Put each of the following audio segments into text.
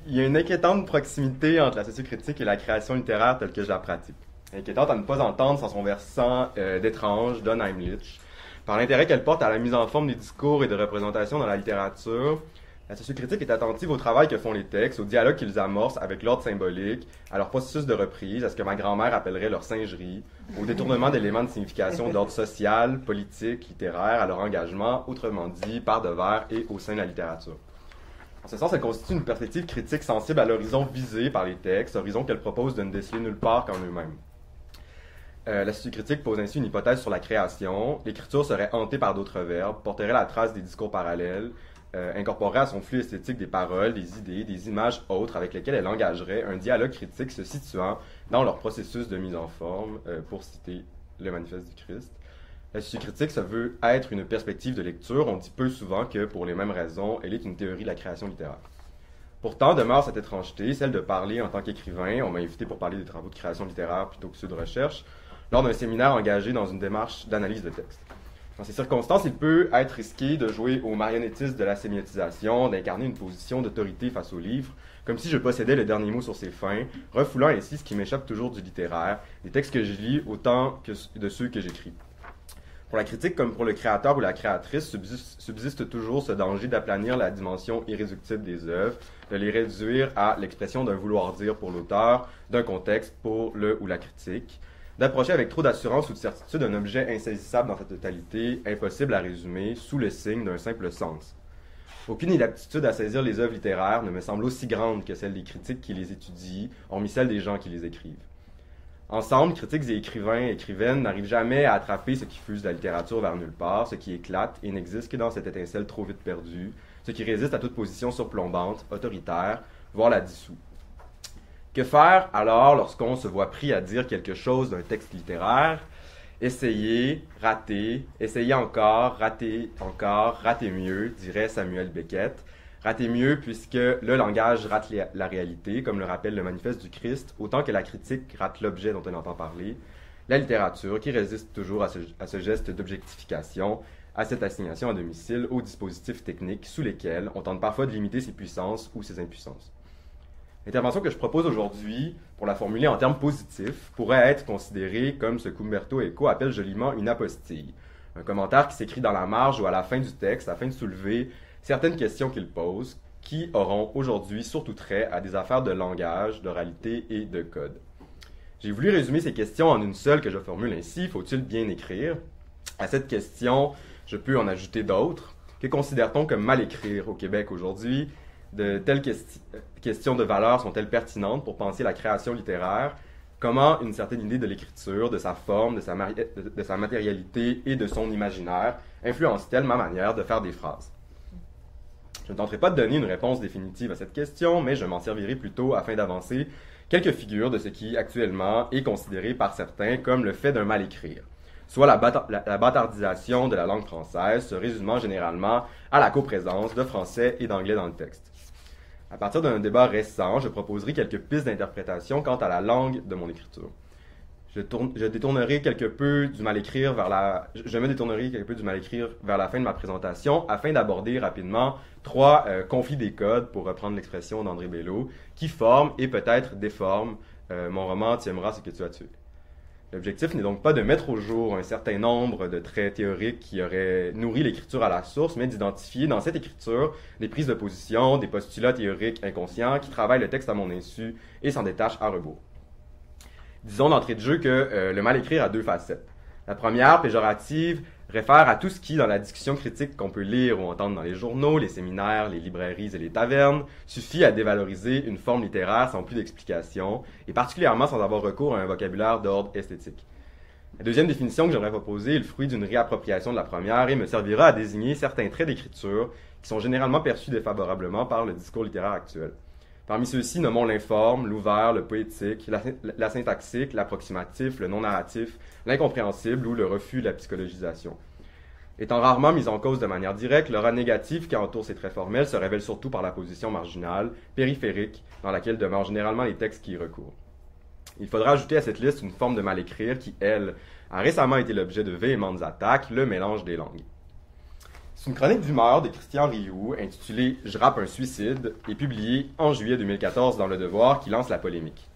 Il y a une inquiétante proximité entre la sociocritique et la création littéraire telle que je la pratique. Inquiétante à ne pas entendre sans son versant d'étrange, Don Heimlich. Par l'intérêt qu'elle porte à la mise en forme des discours et de représentations dans la littérature, la sociocritique est attentive au travail que font les textes, au dialogue qu'ils amorcent avec l'ordre symbolique, à leur processus de reprise, à ce que ma grand-mère appellerait leur singerie, au détournement d'éléments de signification d'ordre social, politique, littéraire, à leur engagement, autrement dit, par devers et au sein de la littérature. En ce sens, elle constitue une perspective critique sensible à l'horizon visé par les textes, horizon qu'elle propose de ne déceler nulle part qu'en eux-mêmes. La sociocritique pose ainsi une hypothèse sur la création. L'écriture serait hantée par d'autres verbes, porterait la trace des discours parallèles, incorporerait à son flux esthétique des paroles, des idées, des images autres avec lesquelles elle engagerait un dialogue critique se situant dans leur processus de mise en forme, pour citer le Manifeste du Christ. La sociocritique se veut être une perspective de lecture. On dit peu souvent que, pour les mêmes raisons, elle est une théorie de la création littéraire. Pourtant, demeure cette étrangeté, celle de parler en tant qu'écrivain. On m'a invité pour parler des travaux de création littéraire plutôt que ceux de recherche, lors d'un séminaire engagé dans une démarche d'analyse de texte. Dans ces circonstances, il peut être risqué de jouer au marionnettisme de la sémiotisation, d'incarner une position d'autorité face au livre, comme si je possédais le dernier mot sur ses fins, refoulant ainsi ce qui m'échappe toujours du littéraire, des textes que je lis autant que de ceux que j'écris. Pour la critique comme pour le créateur ou la créatrice, subsiste toujours ce danger d'aplanir la dimension irréductible des œuvres, de les réduire à l'expression d'un vouloir-dire pour l'auteur, d'un contexte pour le ou la critique, d'approcher avec trop d'assurance ou de certitude un objet insaisissable dans sa totalité, impossible à résumer, sous le signe d'un simple sens. Aucune inaptitude à saisir les œuvres littéraires ne me semble aussi grande que celle des critiques qui les étudient, hormis celle des gens qui les écrivent. Ensemble, critiques et écrivains et écrivaines n'arrivent jamais à attraper ce qui fuse la littérature vers nulle part, ce qui éclate et n'existe que dans cette étincelle trop vite perdue, ce qui résiste à toute position surplombante, autoritaire, voire la dissout. Que faire alors lorsqu'on se voit pris à dire quelque chose d'un texte littéraire? Essayer, rater, essayer encore, rater mieux, dirait Samuel Beckett. Rater mieux puisque le langage rate la réalité, comme le rappelle le Manifeste du Christ, autant que la critique rate l'objet dont elle entend parler. La littérature, qui résiste toujours à ce geste d'objectification, à cette assignation à domicile aux dispositifs techniques sous lesquels on tente parfois de limiter ses puissances ou ses impuissances. L'intervention que je propose aujourd'hui, pour la formuler en termes positifs, pourrait être considérée comme ce qu'Umberto Eco appelle joliment une apostille, un commentaire qui s'écrit dans la marge ou à la fin du texte afin de soulever certaines questions qu'il pose, qui auront aujourd'hui surtout trait à des affaires de langage, d'oralité et de code. J'ai voulu résumer ces questions en une seule que je formule ainsi: faut-il bien écrire? À cette question, je peux en ajouter d'autres. Que considère-t-on comme mal écrire au Québec aujourd'hui? De telles questions de valeur sont-elles pertinentes pour penser la création littéraire? Comment une certaine idée de l'écriture, de sa forme, de sa matérialité et de son imaginaire influence-t-elle ma manière de faire des phrases? Je ne tenterai pas de donner une réponse définitive à cette question, mais je m'en servirai plutôt afin d'avancer quelques figures de ce qui, actuellement, est considéré par certains comme le fait d'un mal écrire, soit la bâtardisation de la langue française, se résumant généralement à la coprésence de français et d'anglais dans le texte. À partir d'un débat récent, je proposerai quelques pistes d'interprétation quant à la langue de mon écriture. Je me détournerai quelque peu du mal écrire vers la fin de ma présentation afin d'aborder rapidement trois conflits des codes, pour reprendre l'expression d'André Bello, qui forment et peut-être déforment mon roman Tu aimeras ce que tu as tué. L'objectif n'est donc pas de mettre au jour un certain nombre de traits théoriques qui auraient nourri l'écriture à la source, mais d'identifier dans cette écriture des prises de position, des postulats théoriques inconscients qui travaillent le texte à mon insu et s'en détachent à rebours. Disons d'entrée de jeu que le mal écrire a deux facettes. La première, péjorative, réfère à tout ce qui, dans la discussion critique qu'on peut lire ou entendre dans les journaux, les séminaires, les librairies et les tavernes, suffit à dévaloriser une forme littéraire sans plus d'explication, et particulièrement sans avoir recours à un vocabulaire d'ordre esthétique. La deuxième définition que j'aimerais proposer est le fruit d'une réappropriation de la première et me servira à désigner certains traits d'écriture qui sont généralement perçus défavorablement par le discours littéraire actuel. Parmi ceux-ci, nommons l'informe, l'ouvert, le poétique, la syntaxique, l'approximatif, le non-narratif, l'incompréhensible ou le refus de la psychologisation. Étant rarement mis en cause de manière directe, l'aura négative qui entoure ces traits formels se révèle surtout par la position marginale, périphérique, dans laquelle demeurent généralement les textes qui y recourent. Il faudra ajouter à cette liste une forme de mal écrire qui, elle, a récemment été l'objet de véhémentes attaques, le mélange des langues. C'est une chronique d'humeur de Christian Rioux intitulée « Je rappe un suicide » et publiée en juillet 2014 dans Le Devoir qui lance la polémique.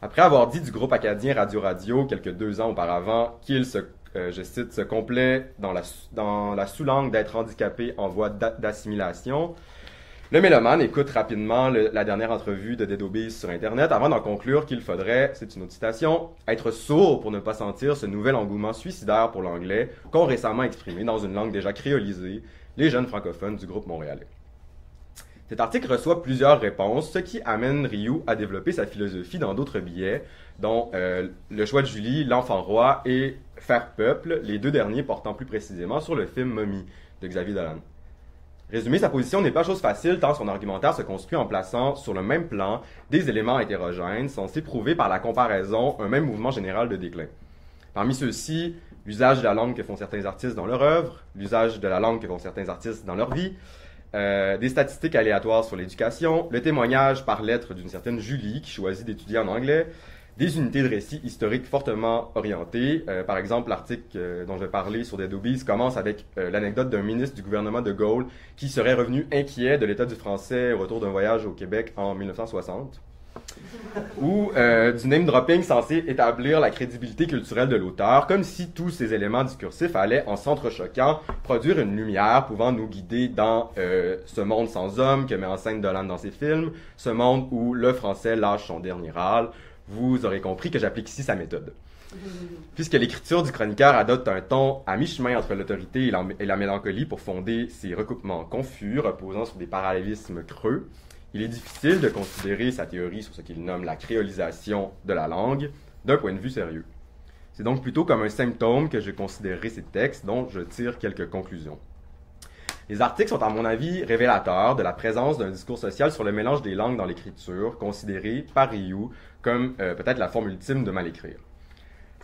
Après avoir dit du groupe acadien Radio Radio quelques 2 ans auparavant qu'il je cite, se complaît dans la sous-langue d'être handicapé en voie d'assimilation, le mélomane écoute rapidement la dernière entrevue de Dead Obeez sur Internet avant d'en conclure qu'il faudrait, c'est une autre citation, être sourd pour ne pas sentir ce nouvel engouement suicidaire pour l'anglais qu'ont récemment exprimé dans une langue déjà créolisée les jeunes francophones du groupe montréalais. Cet article reçoit plusieurs réponses, ce qui amène Rioux à développer sa philosophie dans d'autres billets, dont Le choix de Julie, L'enfant roi et Faire peuple, les 2 derniers portant plus précisément sur le film Momie de Xavier Dolan. Résumer sa position n'est pas chose facile tant son argumentaire se construit en plaçant sur le même plan des éléments hétérogènes censés prouver par la comparaison un même mouvement général de déclin. Parmi ceux-ci, l'usage de la langue que font certains artistes dans leur œuvre, l'usage de la langue que font certains artistes dans leur vie, des statistiques aléatoires sur l'éducation, le témoignage par lettre d'une certaine Julie qui choisit d'étudier en anglais, des unités de récit historiques fortement orientées. Par exemple, l'article dont je vais parler sur Dead Obeez commence avec l'anecdote d'un ministre du gouvernement de Gaulle qui serait revenu inquiet de l'état du français au retour d'un voyage au Québec en 1960. Ou du name-dropping censé établir la crédibilité culturelle de l'auteur, comme si tous ces éléments discursifs allaient, en s'entrechoquant, produire une lumière pouvant nous guider dans ce monde sans homme que met en scène Dolan dans ses films, ce monde où le français lâche son dernier râle. Vous aurez compris que j'applique ici sa méthode. Puisque l'écriture du chroniqueur adopte un ton à mi-chemin entre l'autorité et la mélancolie pour fonder ses recoupements confus, reposant sur des parallélismes creux, il est difficile de considérer sa théorie sur ce qu'il nomme la créolisation de la langue d'un point de vue sérieux. C'est donc plutôt comme un symptôme que je considérerai ces textes dont je tire quelques conclusions. Les articles sont à mon avis révélateurs de la présence d'un discours social sur le mélange des langues dans l'écriture, considéré par Rioux comme peut-être la forme ultime de mal écrire.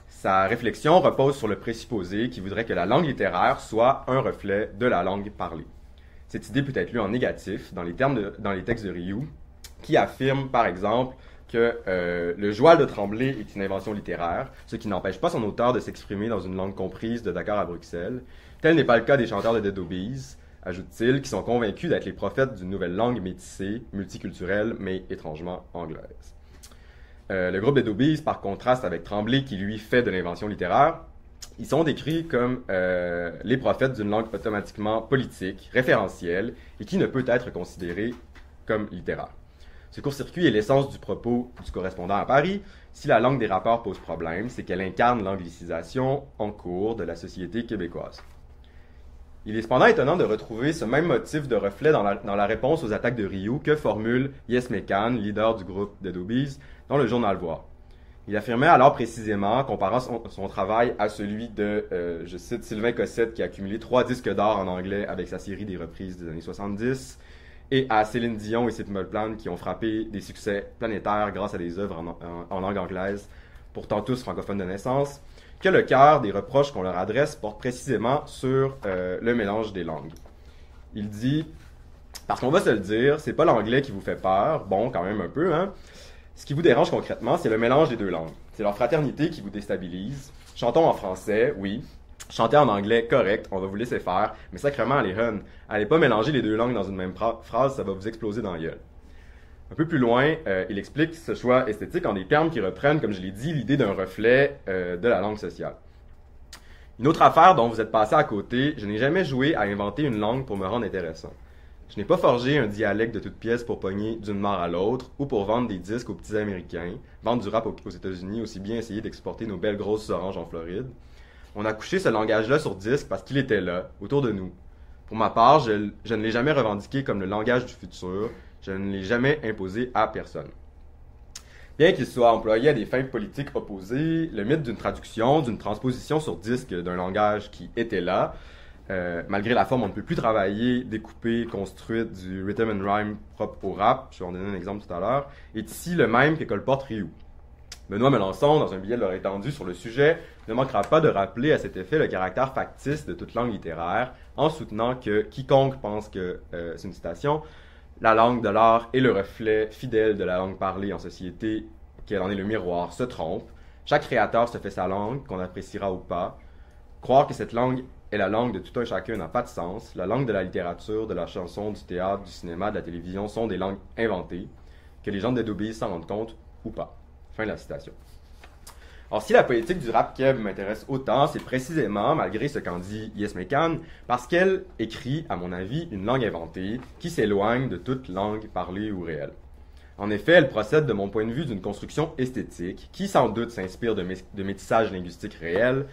Sa réflexion repose sur le présupposé qui voudrait que la langue littéraire soit un reflet de la langue parlée. Cette idée peut être lue en négatif dans les textes de Rioux, qui affirme par exemple que le joual de Tremblay est une invention littéraire, ce qui n'empêche pas son auteur de s'exprimer dans une langue comprise de Dakar à Bruxelles. Tel n'est pas le cas des chanteurs de Dead Obeez, ajoute-t-il, qui sont convaincus d'être les prophètes d'une nouvelle langue métissée, multiculturelle, mais étrangement anglaise. Le groupe Dead Obeez, par contraste avec Tremblay, qui lui fait de l'invention littéraire, ils sont décrits comme les prophètes d'une langue automatiquement politique, référentielle, et qui ne peut être considérée comme littéraire. Ce court-circuit est l'essence du propos du correspondant à Paris. Si la langue des rappeurs pose problème, c'est qu'elle incarne l'anglicisation en cours de la société québécoise. Il est cependant étonnant de retrouver ce même motif de reflet dans la réponse aux attaques de Rioux que formule Yes Mekan, leader du groupe Dead Obeez, dans le journal Voir. Il affirmait alors précisément, comparant son travail à celui de, je cite, Sylvain Cossette, qui a accumulé 3 disques d'or en anglais avec sa série des reprises des années 70, et à Céline Dion et Simple Plan, qui ont frappé des succès planétaires grâce à des œuvres en langue anglaise, pourtant tous francophones de naissance, que le cœur des reproches qu'on leur adresse porte précisément sur le mélange des langues. Il dit, parce qu'on va se le dire, c'est pas l'anglais qui vous fait peur, bon, quand même un peu, hein. Ce qui vous dérange concrètement, c'est le mélange des 2 langues. C'est leur fraternité qui vous déstabilise. Chantons en français, oui. Chantez en anglais, correct, on va vous laisser faire, mais sacrément, allez hun. Allez pas mélanger les 2 langues dans une même phrase, ça va vous exploser dans la gueule. Un peu plus loin, il explique ce choix esthétique en des termes qui reprennent, comme je l'ai dit, l'idée d'un reflet de la langue sociale. Une autre affaire dont vous êtes passé à côté, je n'ai jamais joué à inventer une langue pour me rendre intéressant. Je n'ai pas forgé un dialecte de toute pièce pour pogner d'une mare à l'autre ou pour vendre des disques aux petits Américains, vendre du rap aux États-Unis, aussi bien essayer d'exporter nos belles grosses oranges en Floride. On a couché ce langage-là sur disque parce qu'il était là, autour de nous. Pour ma part, je ne l'ai jamais revendiqué comme le langage du futur, je ne l'ai jamais imposé à personne. Bien qu'il soit employé à des fins politiques opposées, le mythe d'une traduction, d'une transposition sur disque d'un langage qui était là, malgré la forme, on ne peut plus travailler, découper, construite du rhythm and rhyme propre au rap, je vais en donner un exemple tout à l'heure, est ici le même que colporte Rioux. Benoît Melançon, dans un billet de leur étendu sur le sujet, ne manquera pas de rappeler à cet effet le caractère factice de toute langue littéraire, en soutenant que quiconque pense que, c'est une citation, la langue de l'art est le reflet fidèle de la langue parlée en société, qu'elle en est le miroir, se trompe. Chaque créateur se fait sa langue, qu'on appréciera ou pas. Croire que cette langue est la langue de tout un chacun n'a pas de sens. La langue de la littérature, de la chanson, du théâtre, du cinéma, de la télévision sont des langues inventées, que les gens de Dead Obeez s'en rendent compte ou pas. » Fin de la citation. Alors, si la poétique du rap keb m'intéresse autant, c'est précisément, malgré ce qu'en dit Yes Mekan, parce qu'elle écrit, à mon avis, une langue inventée qui s'éloigne de toute langue parlée ou réelle. En effet, elle procède, de mon point de vue, d'une construction esthétique qui, sans doute, s'inspire de métissage linguistique réel,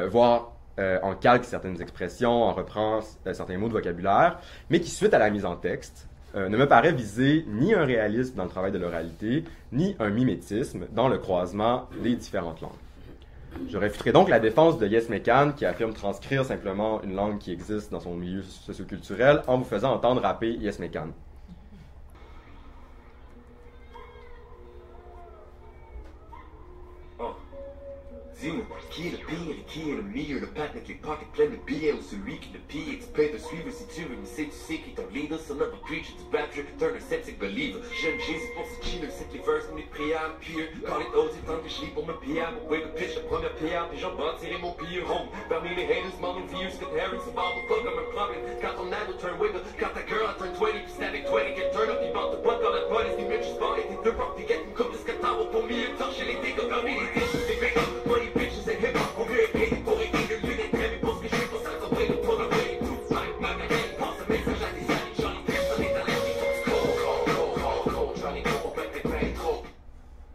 voire en calque certaines expressions, en reprend certains mots de vocabulaire, mais qui, suite à la mise en texte, ne me paraît viser ni un réalisme dans le travail de l'oralité, ni un mimétisme dans le croisement des différentes langues. Je réfuterai donc la défense de Yes Mekan qui affirme transcrire simplement une langue qui existe dans son milieu socioculturel en vous faisant entendre rapper Yes Mekan. Dis-moi, qui est le pire et qui est le meilleur? Le pack avec les pockets pleines de billets ou celui qui le pire exprès de suivre si tu veux, mais tu sais qui est ton leader, son up a preacher du rap, je turn a septic believer. J'aime Jésus pour ce chiller, c'est que les verses mes prières pires. Quand les doses, il temps que je lis pour me piller, mon wake up pitch, la première pierre, puis j'en bâtirai mon pire home. Parmi les haters, mon vieux, que Harry, c'est pas mon fuck comme un problème. Quand ton ado turn wiggle, quand ta girl a turn 20, puis static 20, get turn up, il bande de potes quand la bonne est des bitches, pas et tes deux portes, puis get une coupe de scatabo pour mieux torcher les dégâts, parmi les dishes, c'est big up, money bitches and hip hop.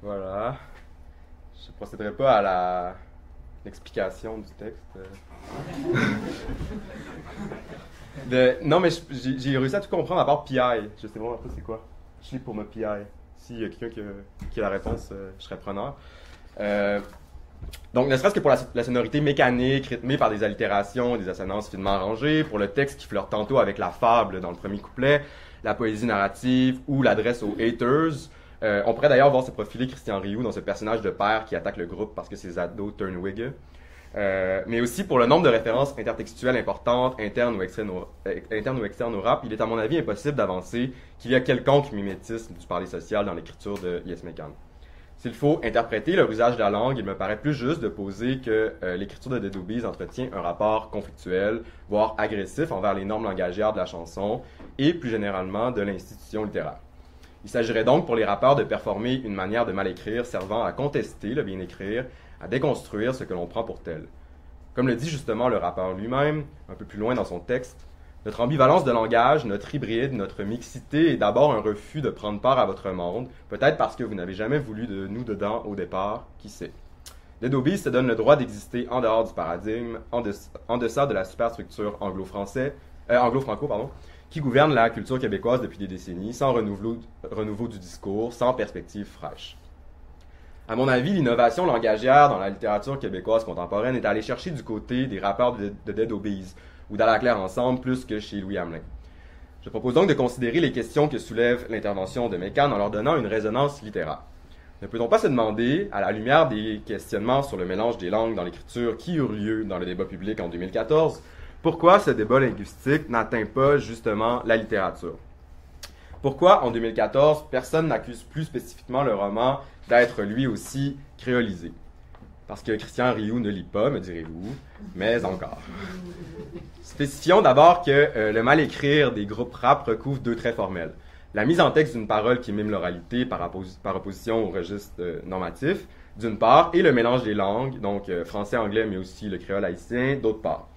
Voilà. Je ne procéderai pas à l'explication du texte. Non, mais j'ai réussi à tout comprendre à part PI. Je sais vraiment pas c'est quoi. Je lis pour me PI. S'il y a quelqu'un qui a la réponse, je serais preneur. Donc, ne serait-ce que pour la sonorité mécanique, rythmée par des allitérations et des assonances finement arrangées, pour le texte qui flirte tantôt avec la fable dans le premier couplet, la poésie narrative ou l'adresse aux haters, on pourrait d'ailleurs voir se profiler Christian Rioux dans ce personnage de père qui attaque le groupe parce que ses ados turn wig. Mais aussi pour le nombre de références intertextuelles importantes, internes ou externes au rap, il est à mon avis impossible d'avancer qu'il y a quelconque mimétisme du parler social dans l'écriture de Yes Mekan. S'il faut interpréter leur usage de la langue, il me paraît plus juste de poser que l'écriture de Dead Obeez entretient un rapport conflictuel, voire agressif envers les normes langagières de la chanson et plus généralement de l'institution littéraire. Il s'agirait donc pour les rappeurs de performer une manière de mal écrire servant à contester le bien écrire, à déconstruire ce que l'on prend pour tel. Comme le dit justement le rappeur lui-même, un peu plus loin dans son texte, notre ambivalence de langage, notre hybride, notre mixité est d'abord un refus de prendre part à votre monde, peut-être parce que vous n'avez jamais voulu de nous dedans au départ, qui sait. Dead Obeez se donne le droit d'exister en dehors du paradigme, en deçà de la superstructure anglo-franco, qui gouverne la culture québécoise depuis des décennies, sans renouveau du discours, sans perspective fraîche. À mon avis, l'innovation langagière dans la littérature québécoise contemporaine est allée chercher du côté des rappeurs de Dead Obeez, ou d'À Claire ensemble, plus que chez Louis Hamelin. Je propose donc de considérer les questions que soulève l'intervention de Mekan en leur donnant une résonance littéraire. Ne peut-on pas se demander, à la lumière des questionnements sur le mélange des langues dans l'écriture qui eurent lieu dans le débat public en 2014, pourquoi ce débat linguistique n'atteint pas justement la littérature? Pourquoi, en 2014, personne n'accuse plus spécifiquement le roman d'être lui aussi créolisé? Parce que Christian Rioux ne lit pas, me direz-vous, mais encore. Spécifions d'abord que le mal-écrire des groupes rap recouvre deux traits formels. La mise en texte d'une parole qui mime l'oralité par opposition au registre normatif, d'une part, et le mélange des langues, donc français-anglais, mais aussi le créole haïtien, d'autre part.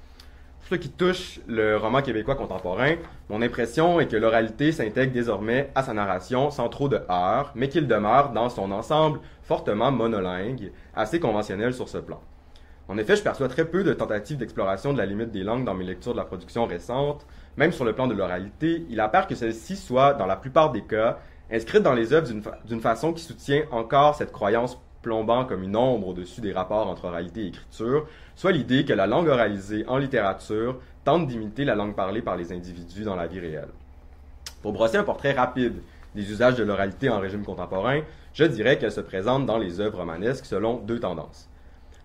Pour ce qui touche le roman québécois contemporain, mon impression est que l'oralité s'intègre désormais à sa narration sans trop de heurts, mais qu'il demeure, dans son ensemble, fortement monolingue, assez conventionnel sur ce plan. En effet, je perçois très peu de tentatives d'exploration de la limite des langues dans mes lectures de la production récente. Même sur le plan de l'oralité, il apparaît que celle-ci soit, dans la plupart des cas, inscrite dans les œuvres d'une façon qui soutient encore cette croyance plombant comme une ombre au-dessus des rapports entre oralité et écriture, soit l'idée que la langue oralisée en littérature tente d'imiter la langue parlée par les individus dans la vie réelle. Pour brosser un portrait rapide des usages de l'oralité en régime contemporain, je dirais qu'elle se présente dans les œuvres romanesques selon deux tendances.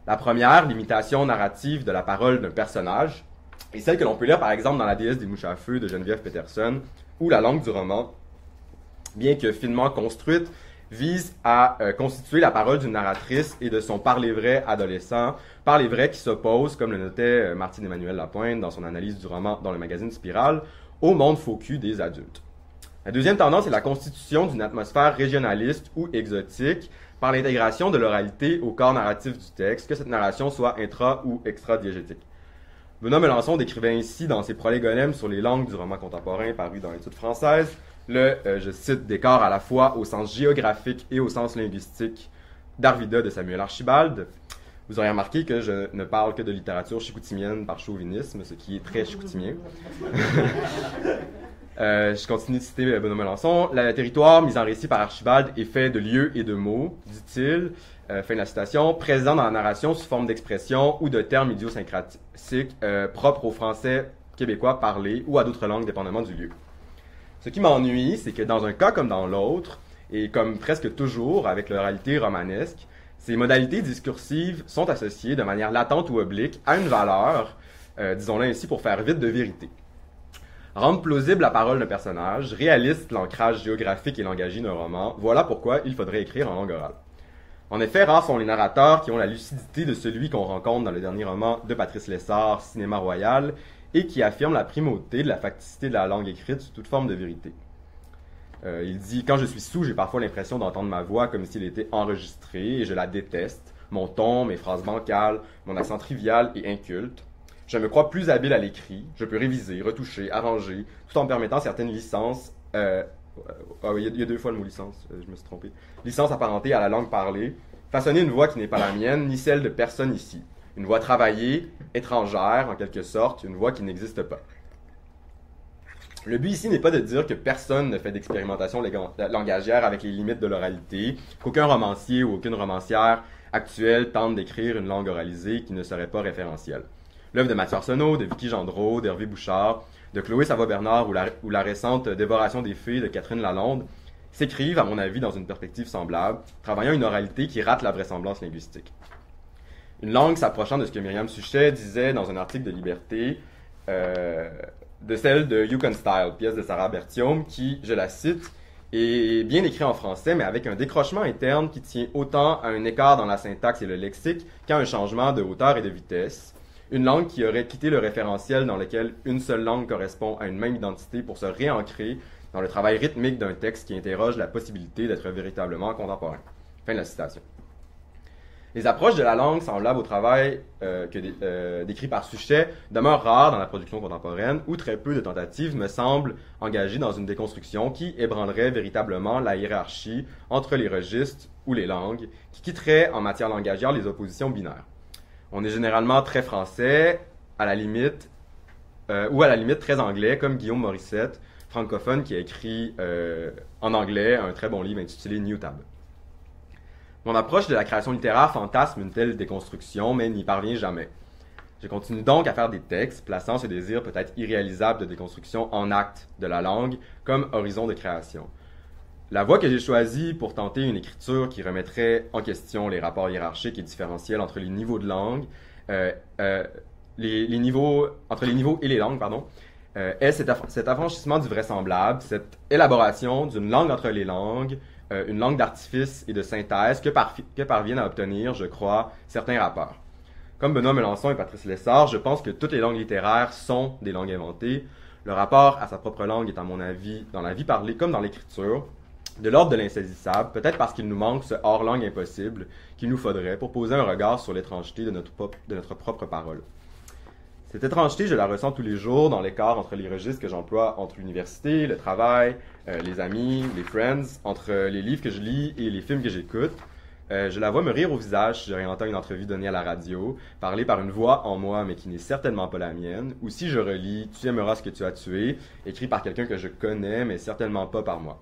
La première, l'imitation narrative de la parole d'un personnage, est celle que l'on peut lire par exemple dans La déesse des mouches à feu de Geneviève Peterson, où la langue du roman, bien que finement construite, vise à constituer la parole d'une narratrice et de son parler vrai adolescent, parler vrai qui s'oppose, comme le notait Martine-Emmanuel Lapointe dans son analyse du roman dans le magazine Spirale, au monde faux cul des adultes. La deuxième tendance est la constitution d'une atmosphère régionaliste ou exotique par l'intégration de l'oralité au corps narratif du texte, que cette narration soit intra- ou extra-diégétique. Benoît Melançon décrivait ainsi dans ses prolégolèmes sur les langues du roman contemporain paru dans l'Étude française le, je cite, décor à la fois au sens géographique et au sens linguistique d'Arvida de Samuel Archibald. Vous aurez remarqué que je ne parle que de littérature chicoutimienne par chauvinisme, ce qui est très chicoutimien. Je continue de citer Benoît Melançon. Le territoire mis en récit par Archibald est fait de lieux et de mots, dit-il, fin de la citation, présents dans la narration sous forme d'expressions ou de termes idiosyncratiques propres aux Français québécois parlés ou à d'autres langues dépendamment du lieu. Ce qui m'ennuie, c'est que dans un cas comme dans l'autre, et comme presque toujours avec l'oralité romanesque, ces modalités discursives sont associées de manière latente ou oblique à une valeur, disons-le ainsi pour faire vite, de vérité. Rendre plausible la parole d'un personnage, réaliste l'ancrage géographique et langagier d'un roman, voilà pourquoi il faudrait écrire en langue orale. En effet, rares sont les narrateurs qui ont la lucidité de celui qu'on rencontre dans le dernier roman de Patrice Lessard, Cinéma Royal, et qui affirme la primauté de la facticité de la langue écrite sous toute forme de vérité. Il dit « Quand je suis sous, j'ai parfois l'impression d'entendre ma voix comme s'il était enregistré, et je la déteste. Mon ton, mes phrases bancales, mon accent trivial et inculte. Je me crois plus habile à l'écrit, je peux réviser, retoucher, arranger, tout en me permettant certaines licences. Il y a deux fois le mot licence, je me suis trompé. Licence apparentée à la langue parlée, façonner une voix qui n'est pas la mienne, ni celle de personne ici. Une voix travaillée, étrangère en quelque sorte, une voix qui n'existe pas. Le but ici n'est pas de dire que personne ne fait d'expérimentation langagière avec les limites de l'oralité, qu'aucun romancier ou aucune romancière actuelle tente d'écrire une langue oralisée qui ne serait pas référentielle. L'œuvre de Mathieu Arsenault, de Vicky Gendreau, d'Hervé Bouchard, de Chloé Savoie-Bernard ou la récente Dévoration des fées de Catherine Lalonde s'écrivent, à mon avis, dans une perspective semblable, travaillant une oralité qui rate la vraisemblance linguistique. Une langue s'approchant de ce que Myriam Suchet disait dans un article de Liberté, de celle de You Can Style, pièce de Sarah Bertium, qui, je la cite, est bien écrit en français, mais avec un décrochement interne qui tient autant à un écart dans la syntaxe et le lexique qu'à un changement de hauteur et de vitesse. Une langue qui aurait quitté le référentiel dans lequel une seule langue correspond à une même identité pour se réancrer dans le travail rythmique d'un texte qui interroge la possibilité d'être véritablement contemporain. Fin de la citation. Les approches de la langue semblables au travail décrit par Suchet demeurent rares dans la production contemporaine, où très peu de tentatives me semblent engagées dans une déconstruction qui ébranlerait véritablement la hiérarchie entre les registres ou les langues, qui quitterait en matière langagière les oppositions binaires. On est généralement très français, à la limite, ou à la limite très anglais, comme Guillaume Morissette, francophone, qui a écrit en anglais un très bon livre intitulé New Tab. Mon approche de la création littéraire fantasme une telle déconstruction, mais n'y parvient jamais. Je continue donc à faire des textes, plaçant ce désir peut-être irréalisable de déconstruction en acte de la langue, comme horizon de création. La voie que j'ai choisie pour tenter une écriture qui remettrait en question les rapports hiérarchiques et différentiels entre les niveaux de langue, entre les niveaux et les langues, est cet affranchissement du vraisemblable, cette élaboration d'une langue entre les langues, une langue d'artifice et de synthèse que parviennent à obtenir, je crois, certains rappeurs. Comme Benoît Melançon et Patrice Lessard, je pense que toutes les langues littéraires sont des langues inventées. Le rapport à sa propre langue est, à mon avis, dans la vie parlée comme dans l'écriture, de l'ordre de l'insaisissable, peut-être parce qu'il nous manque ce hors-langue impossible qu'il nous faudrait pour poser un regard sur l'étrangeté de notre propre parole. Cette étrangeté, je la ressens tous les jours dans l'écart entre les registres que j'emploie entre l'université, le travail, les amis, les friends, entre les livres que je lis et les films que j'écoute. Je la vois me rire au visage si je réentends une entrevue donnée à la radio, parlée par une voix en moi mais qui n'est certainement pas la mienne, ou si je relis « Tu aimeras ce que tu as tué », écrit par quelqu'un que je connais mais certainement pas par moi.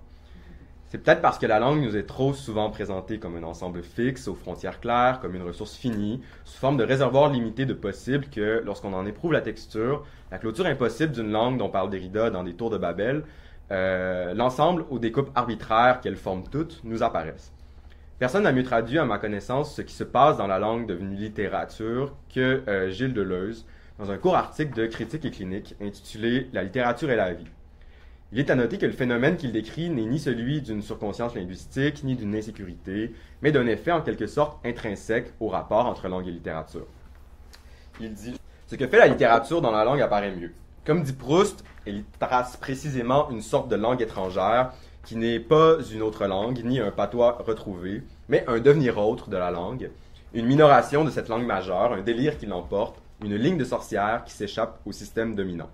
C'est peut-être parce que la langue nous est trop souvent présentée comme un ensemble fixe, aux frontières claires, comme une ressource finie, sous forme de réservoir limité de possible que, lorsqu'on en éprouve la texture, la clôture impossible d'une langue dont parle Derrida dans des tours de Babel, l'ensemble aux découpes arbitraires qu'elles forment toutes nous apparaissent. Personne n'a mieux traduit à ma connaissance ce qui se passe dans la langue devenue littérature que Gilles Deleuze, dans un court article de Critique et clinique intitulé « La littérature et la vie ». Il est à noter que le phénomène qu'il décrit n'est ni celui d'une surconscience linguistique, ni d'une insécurité, mais d'un effet en quelque sorte intrinsèque au rapport entre langue et littérature. Il dit « Ce que fait la littérature dans la langue apparaît mieux. Comme dit Proust, elle trace précisément une sorte de langue étrangère qui n'est pas une autre langue, ni un patois retrouvé, mais un devenir autre de la langue, une minoration de cette langue majeure, un délire qui l'emporte, une ligne de sorcière qui s'échappe au système dominant.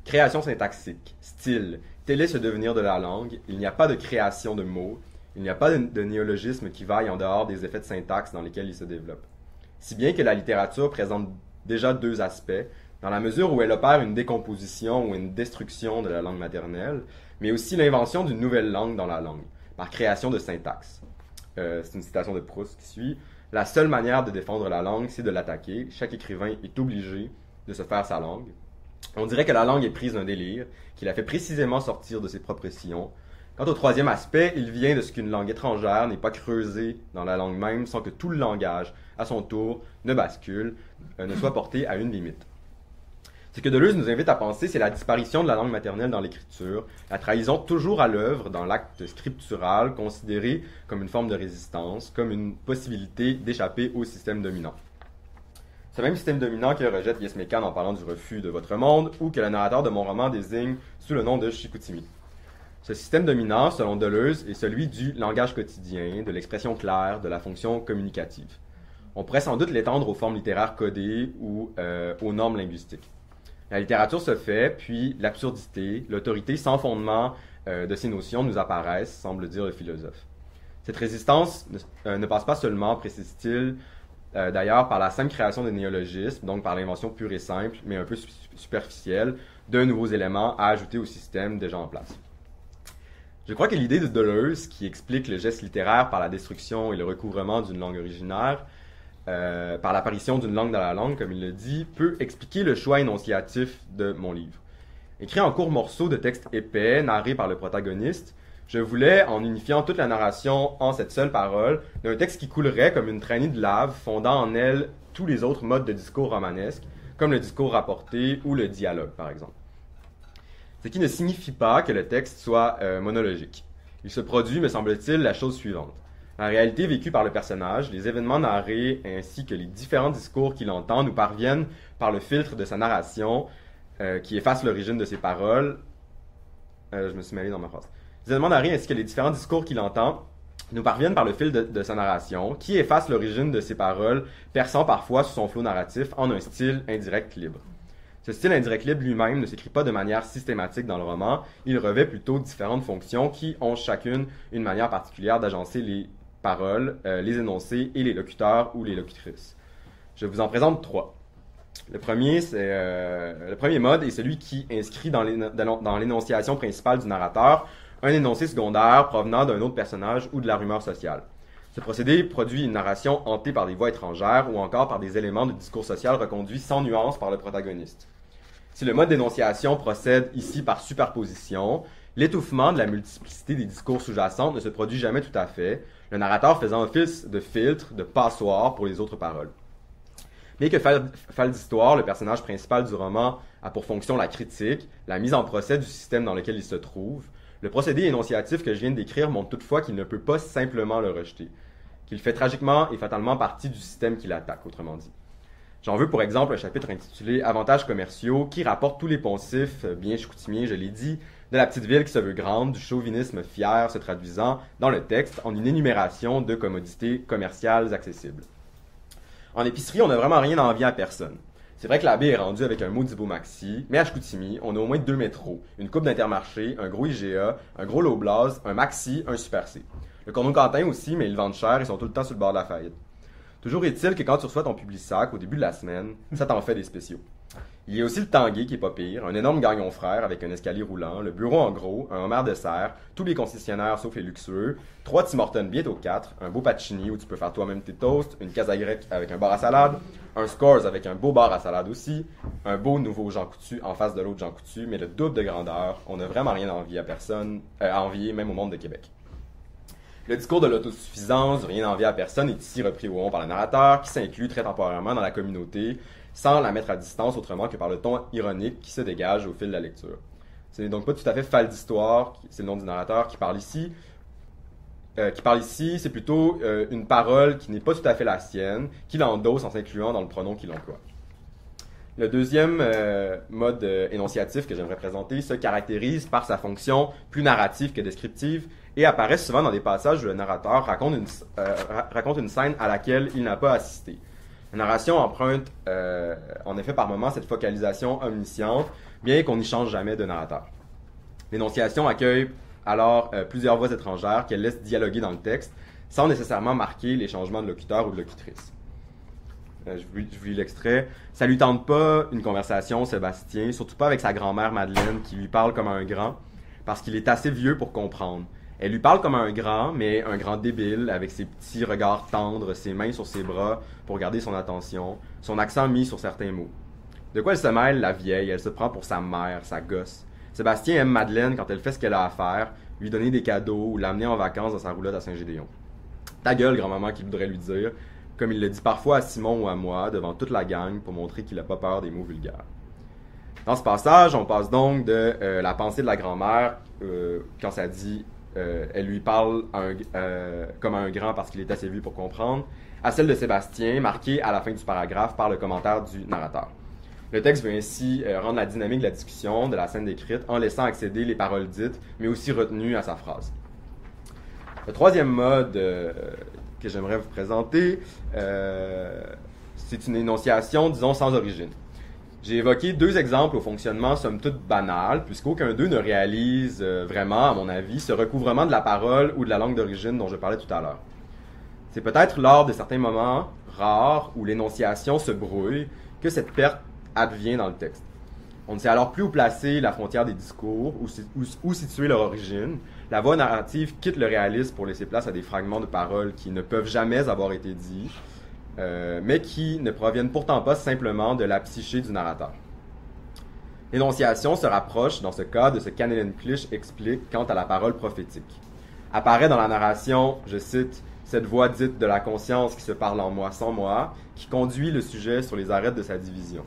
Création syntaxique, style, tel est ce devenir de la langue, il n'y a pas de création de mots, il n'y a pas de néologisme qui vaille en dehors des effets de syntaxe dans lesquels il se développe. Si bien que la littérature présente déjà deux aspects, dans la mesure où elle opère une décomposition ou une destruction de la langue maternelle, mais aussi l'invention d'une nouvelle langue dans la langue, par création de syntaxe. C'est une citation de Proust qui suit. « La seule manière de défendre la langue, c'est de l'attaquer. Chaque écrivain est obligé de se faire sa langue. On dirait que la langue est prise d'un délire, qui la fait précisément sortir de ses propres sillons. Quant au troisième aspect, il vient de ce qu'une langue étrangère n'est pas creusée dans la langue même sans que tout le langage, à son tour, ne bascule, ne soit porté à une limite. Ce que Deleuze nous invite à penser, c'est la disparition de la langue maternelle dans l'écriture, la trahison toujours à l'œuvre dans l'acte scriptural, considéré comme une forme de résistance, comme une possibilité d'échapper au système dominant. Ce même système dominant que rejette Yes Mécan en parlant du refus de votre monde, ou que le narrateur de mon roman désigne sous le nom de Chicoutimi. Ce système dominant, selon Deleuze, est celui du langage quotidien, de l'expression claire, de la fonction communicative. On pourrait sans doute l'étendre aux formes littéraires codées ou aux normes linguistiques. La littérature se fait, puis l'absurdité, l'autorité sans fondement de ces notions nous apparaissent, semble dire le philosophe. Cette résistance ne passe pas seulement, précise-t-il, d'ailleurs par la simple création de néologismes, donc par l'invention pure et simple, mais un peu superficielle, de nouveaux éléments à ajouter au système déjà en place. Je crois que l'idée de Deleuze, qui explique le geste littéraire par la destruction et le recouvrement d'une langue originaire, par l'apparition d'une langue dans la langue, comme il le dit, peut expliquer le choix énonciatif de mon livre. Écrit en courts morceaux de textes épais, narrés par le protagoniste, je voulais, en unifiant toute la narration en cette seule parole, d'un texte qui coulerait comme une traînée de lave, fondant en elle tous les autres modes de discours romanesques, comme le discours rapporté ou le dialogue, par exemple. Ce qui ne signifie pas que le texte soit monologique. Il se produit, me semble-t-il, la chose suivante. La réalité vécue par le personnage, les événements narrés ainsi que les différents discours qu'il entend nous parviennent par le filtre de sa narration qui efface l'origine de ses paroles. Je me suis mêlé dans ma phrase. Les événements narrés ainsi que les différents discours qu'il entend nous parviennent par le fil de sa narration qui efface l'origine de ses paroles, perçant parfois sous son flot narratif en un style indirect libre. Ce style indirect libre lui-même ne s'écrit pas de manière systématique dans le roman, il revêt plutôt différentes fonctions qui ont chacune une manière particulière d'agencer les paroles, les énoncés et les locuteurs ou les locutrices. Je vous en présente trois. Le premier mode est celui qui inscrit dans l'énonciation principale du narrateur un énoncé secondaire provenant d'un autre personnage ou de la rumeur sociale. Ce procédé produit une narration hantée par des voix étrangères ou encore par des éléments de discours social reconduits sans nuance par le protagoniste. Si le mode d'énonciation procède ici par superposition, l'étouffement de la multiplicité des discours sous-jacents ne se produit jamais tout à fait, le narrateur faisant office de filtre, de passoire pour les autres paroles. Bien que Fall d'Histoire, le personnage principal du roman, a pour fonction la critique, la mise en procès du système dans lequel il se trouve, le procédé énonciatif que je viens de décrire montre toutefois qu'il ne peut pas simplement le rejeter, qu'il fait tragiquement et fatalement partie du système qui l'attaque, autrement dit. J'en veux pour exemple un chapitre intitulé « Avantages commerciaux » qui rapporte tous les poncifs, bien chicoutimiens, je l'ai dit, de la petite ville qui se veut grande, du chauvinisme fier se traduisant dans le texte en une énumération de commodités commerciales accessibles. En épicerie, on n'a vraiment rien à envier à personne. C'est vrai que la baie est rendue avec un maudit beau maxi, mais à Chicoutimi, on a au moins 2 métros, une coupe d'Intermarché, un gros IGA, un gros Loblaws, un Maxi, un Super C. Le Condo Quentin aussi, mais ils vendent cher, ils sont tout le temps sur le bord de la faillite. Toujours est-il que quand tu reçois ton Publisac au début de la semaine, ça t'en fait des spéciaux. Il y a aussi le Tanguay qui est pas pire, un énorme gagnon frère avec un escalier roulant, le bureau en gros, un homard de serre, tous les concessionnaires sauf les luxueux, 3 Tim Hortons bientôt 4, un beau Pacini où tu peux faire toi-même tes toasts, une Casa Grecque avec un bar à salade, un Scores avec un beau bar à salade aussi, un beau nouveau Jean Coutu en face de l'autre Jean Coutu, mais le double de grandeur, on n'a vraiment rien à envier à personne, à envier même au monde de Québec. Le discours de l'autosuffisance, du rien à envier à personne, est ici repris au rond par le narrateur, qui s'inclut très temporairement dans la communauté, sans la mettre à distance autrement que par le ton ironique qui se dégage au fil de la lecture. Ce n'est donc pas tout à fait Fall d'Histoire, c'est le nom du narrateur qui parle ici. C'est plutôt une parole qui n'est pas tout à fait la sienne, qu'il endosse en s'incluant dans le pronom qu'il emploie. Le deuxième mode énonciatif que j'aimerais présenter se caractérise par sa fonction plus narrative que descriptive et apparaît souvent dans des passages où le narrateur raconte une scène à laquelle il n'a pas assisté. La narration emprunte en effet par moments cette focalisation omnisciente, bien qu'on n'y change jamais de narrateur. L'énonciation accueille alors plusieurs voix étrangères qu'elle laisse dialoguer dans le texte, sans nécessairement marquer les changements de locuteur ou de locutrice. Je vous lis l'extrait. « Ça lui tente pas une conversation, Sébastien, surtout pas avec sa grand-mère Madeleine, qui lui parle comme un grand, parce qu'il est assez vieux pour comprendre. Elle lui parle comme un grand, mais un grand débile, avec ses petits regards tendres, ses mains sur ses bras pour garder son attention, son accent mis sur certains mots. De quoi elle se mêle, la vieille? Elle se prend pour sa mère, sa gosse. Sébastien aime Madeleine quand elle fait ce qu'elle a à faire, lui donner des cadeaux ou l'amener en vacances dans sa roulotte à Saint-Gédéon. Ta gueule, grand-maman, qu'il voudrait lui dire, comme il le dit parfois à Simon ou à moi, devant toute la gang, pour montrer qu'il n'a pas peur des mots vulgaires. Dans ce passage, on passe donc de la pensée de la grand-mère, quand ça dit elle lui parle comme un grand parce qu'il est assez vieux pour comprendre, à celle de Sébastien, marquée à la fin du paragraphe par le commentaire du narrateur. Le texte veut ainsi rendre la dynamique de la discussion, de la scène décrite, en laissant accéder les paroles dites, mais aussi retenues à sa phrase. Le troisième mode que j'aimerais vous présenter, c'est une énonciation, disons, sans origine. J'ai évoqué deux exemples au fonctionnement somme toute banal, puisqu'aucun d'eux ne réalise vraiment, à mon avis, ce recouvrement de la parole ou de la langue d'origine dont je parlais tout à l'heure. C'est peut-être lors de certains moments rares où l'énonciation se brouille que cette perte advient dans le texte. On ne sait alors plus où placer la frontière des discours, où situer leur origine. La voix narrative quitte le réalisme pour laisser place à des fragments de paroles qui ne peuvent jamais avoir été dits, mais qui ne proviennent pourtant pas simplement de la psyché du narrateur. L'énonciation se rapproche, dans ce cas, de ce qu'Anne-Hélène Clich explique quant à la parole prophétique. Apparaît dans la narration, je cite, « cette voix dite de la conscience qui se parle en moi sans moi, qui conduit le sujet sur les arêtes de sa division. »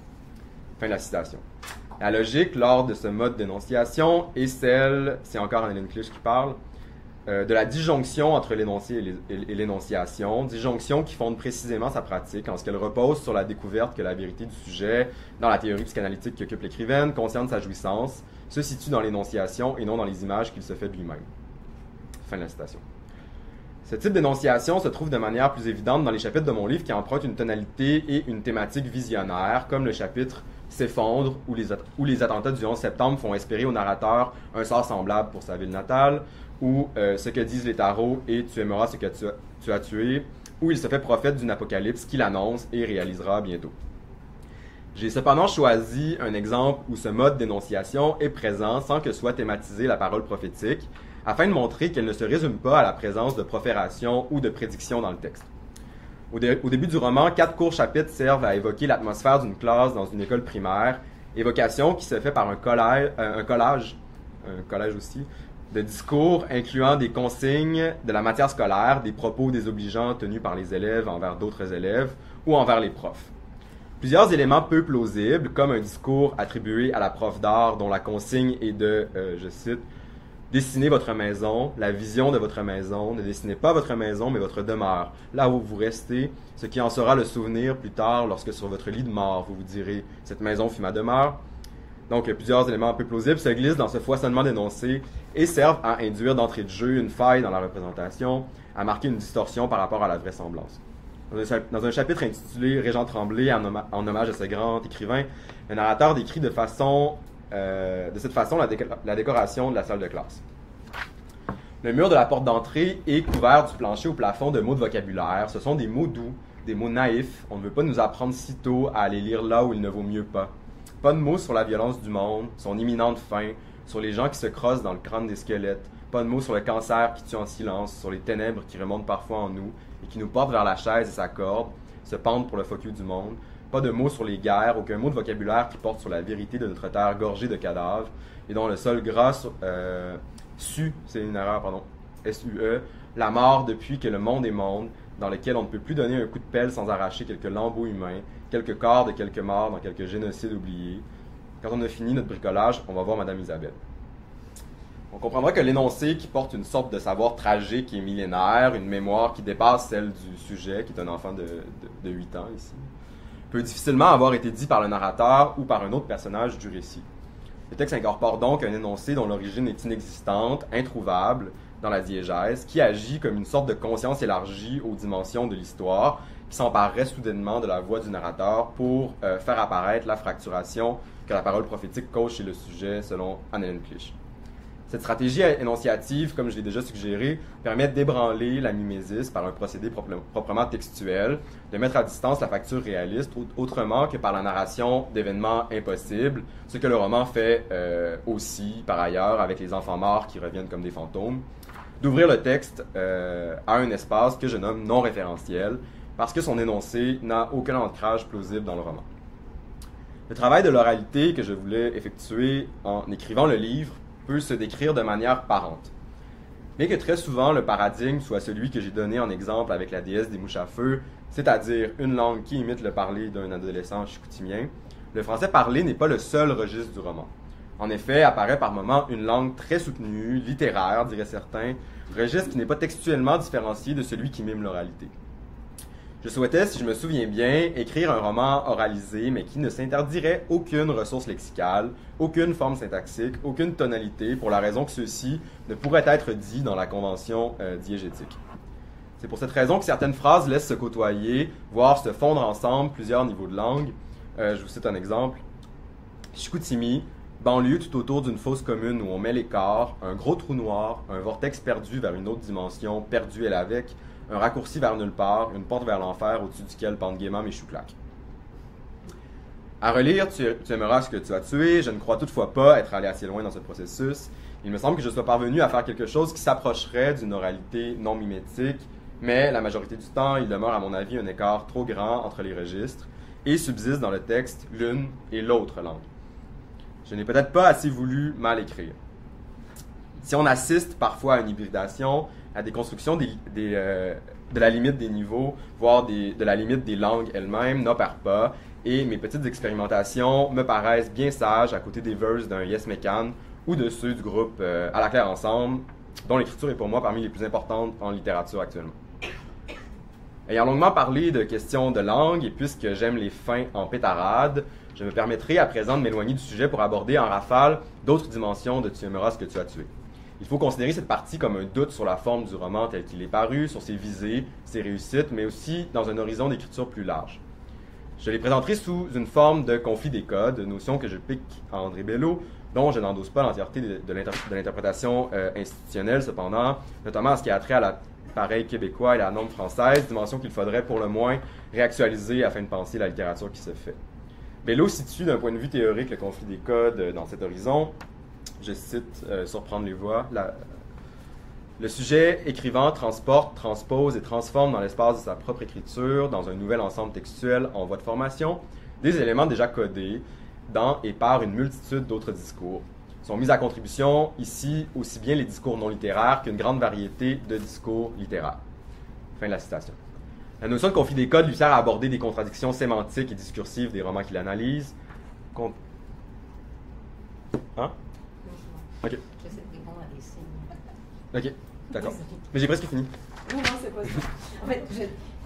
Fin de la citation. La logique, lors de ce mode d'énonciation, est celle, c'est encore Anne-Hélène Clich qui parle, de la disjonction entre l'énoncé et l'énonciation, disjonction qui fonde précisément sa pratique en ce qu'elle repose sur la découverte que la vérité du sujet, dans la théorie psychanalytique qui occupe l'écrivaine, concerne sa jouissance, se situe dans l'énonciation et non dans les images qu'il se fait lui-même. Fin de la citation. Ce type d'énonciation se trouve de manière plus évidente dans les chapitres de mon livre qui empruntent une tonalité et une thématique visionnaire, comme le chapitre S'effondre, où les attentats du 11 septembre font espérer au narrateur un sort semblable pour sa ville natale, ou Ce que disent les tarots et Tu aimeras ce que tu as tué, où il se fait prophète d'une apocalypse qu'il annonce et réalisera bientôt. J'ai cependant choisi un exemple où ce mode d'énonciation est présent sans que soit thématisée la parole prophétique, afin de montrer qu'elle ne se résume pas à la présence de profération ou de prédiction dans le texte. Au début du roman, 4 courts chapitres servent à évoquer l'atmosphère d'une classe dans une école primaire, évocation qui se fait par un collage aussi, de discours incluant des consignes de la matière scolaire, des propos désobligeants tenus par les élèves envers d'autres élèves ou envers les profs. Plusieurs éléments peu plausibles, comme un discours attribué à la prof d'art dont la consigne est de, je cite, « Dessinez votre maison, la vision de votre maison, ne dessinez pas votre maison mais votre demeure, là où vous restez, ce qui en sera le souvenir plus tard lorsque sur votre lit de mort vous vous direz « Cette maison fut ma demeure ». Donc, plusieurs éléments peu plausibles se glissent dans ce foisonnement d'énoncés et servent à induire d'entrée de jeu une faille dans la représentation, à marquer une distorsion par rapport à la vraisemblance. Dans un chapitre intitulé « Régent Tremblay » en hommage à ce grand écrivain, le narrateur décrit de cette façon la décoration de la salle de classe. Le mur de la porte d'entrée est couvert du plancher au plafond de mots de vocabulaire. Ce sont des mots doux, des mots naïfs. On ne veut pas nous apprendre si tôt à aller lire là où il ne vaut mieux pas. Pas de mots sur la violence du monde, son imminente fin, sur les gens qui se crossent dans le crâne des squelettes. Pas de mots sur le cancer qui tue en silence, sur les ténèbres qui remontent parfois en nous et qui nous portent vers la chaise et sa corde, se pendent pour le fuck you du monde. Pas de mots sur les guerres, aucun mot de vocabulaire qui porte sur la vérité de notre terre gorgée de cadavres et dont le sol gras c'est une erreur, pardon, S-U-E, la mort depuis que le monde est monde, dans lequel on ne peut plus donner un coup de pelle sans arracher quelques lambeaux humains, quelques corps de quelques morts dans quelques génocides oubliés. Quand on a fini notre bricolage, on va voir Madame Isabelle. On comprendra que l'énoncé qui porte une sorte de savoir tragique et millénaire, une mémoire qui dépasse celle du sujet, qui est un enfant de 8 ans ici, peut difficilement avoir été dit par le narrateur ou par un autre personnage du récit. Le texte incorpore donc un énoncé dont l'origine est inexistante, introuvable, dans la diégèse, qui agit comme une sorte de conscience élargie aux dimensions de l'histoire, qui s'emparerait soudainement de la voix du narrateur pour faire apparaître la fracturation que la parole prophétique cause chez le sujet, selon Anne-Hélène Clich. Cette stratégie énonciative, comme je l'ai déjà suggéré, permet d'ébranler la mimésis par un procédé proprement textuel, de mettre à distance la facture réaliste, autrement que par la narration d'événements impossibles, ce que le roman fait aussi, par ailleurs, avec les enfants morts qui reviennent comme des fantômes, d'ouvrir le texte à un espace que je nomme non référentiel, parce que son énoncé n'a aucun ancrage plausible dans le roman. Le travail de l'oralité que je voulais effectuer en écrivant le livre peut se décrire de manière parente. Bien que très souvent le paradigme soit celui que j'ai donné en exemple avec la déesse des mouches à feu, c'est-à-dire une langue qui imite le parler d'un adolescent chicoutimien, le français parlé n'est pas le seul registre du roman. En effet, apparaît par moments une langue très soutenue, littéraire, diraient certains, registre qui n'est pas textuellement différencié de celui qui mime l'oralité. Je souhaitais, si je me souviens bien, écrire un roman oralisé, mais qui ne s'interdirait aucune ressource lexicale, aucune forme syntaxique, aucune tonalité, pour la raison que ceci ne pourrait être dit dans la convention diégétique. C'est pour cette raison que certaines phrases laissent se côtoyer, voire se fondre ensemble plusieurs niveaux de langue. Je vous cite un exemple. Chicoutimi, banlieue tout autour d'une fosse commune où on met les corps, un gros trou noir, un vortex perdu vers une autre dimension, perdu elle avec, un raccourci vers nulle part, une porte vers l'enfer au-dessus duquel pendent gaiement mes chouclaques. À relire, tu aimeras ce que tu as tué. Je ne crois toutefois pas être allé assez loin dans ce processus. Il me semble que je sois parvenu à faire quelque chose qui s'approcherait d'une oralité non mimétique, mais la majorité du temps, il demeure à mon avis un écart trop grand entre les registres et subsiste dans le texte l'une et l'autre langue. Je n'ai peut-être pas assez voulu mal écrire. Si on assiste parfois à une hybridation, à des constructions de la limite des niveaux, voire de la limite des langues elles-mêmes, n'opère pas, et mes petites expérimentations me paraissent bien sages à côté des verses d'un Yes Mecan ou de ceux du groupe À la Claire Ensemble, dont l'écriture est pour moi parmi les plus importantes en littérature actuellement. Ayant longuement parlé de questions de langue, et puisque j'aime les fins en pétarade, je me permettrai à présent de m'éloigner du sujet pour aborder en rafale d'autres dimensions de Tu aimeras ce que tu as tué. Il faut considérer cette partie comme un doute sur la forme du roman tel qu'il est paru, sur ses visées, ses réussites, mais aussi dans un horizon d'écriture plus large. Je les présenterai sous une forme de conflit des codes, notion que je pique à André Bello, dont je n'endosse pas l'entièreté de l'interprétation institutionnelle cependant, notamment en ce qui a trait à l'appareil québécois et la norme française, dimension qu'il faudrait pour le moins réactualiser afin de penser la littérature qui se fait. Bello situe d'un point de vue théorique le conflit des codes dans cet horizon. Je cite, surprendre les voix, le sujet écrivant transporte, transpose et transforme dans l'espace de sa propre écriture, dans un nouvel ensemble textuel en voie de formation, des éléments déjà codés dans et par une multitude d'autres discours. Sont mis à contribution ici aussi bien les discours non littéraires qu'une grande variété de discours littéraires. Fin de la citation. La notion de conflit des codes lui sert à aborder des contradictions sémantiques et discursives des romans qu'il analyse. Hein? Ok. J'essaie de répondre à des signes. Ok, d'accord. Mais j'ai presque fini. Non, c'est pas ça. En fait,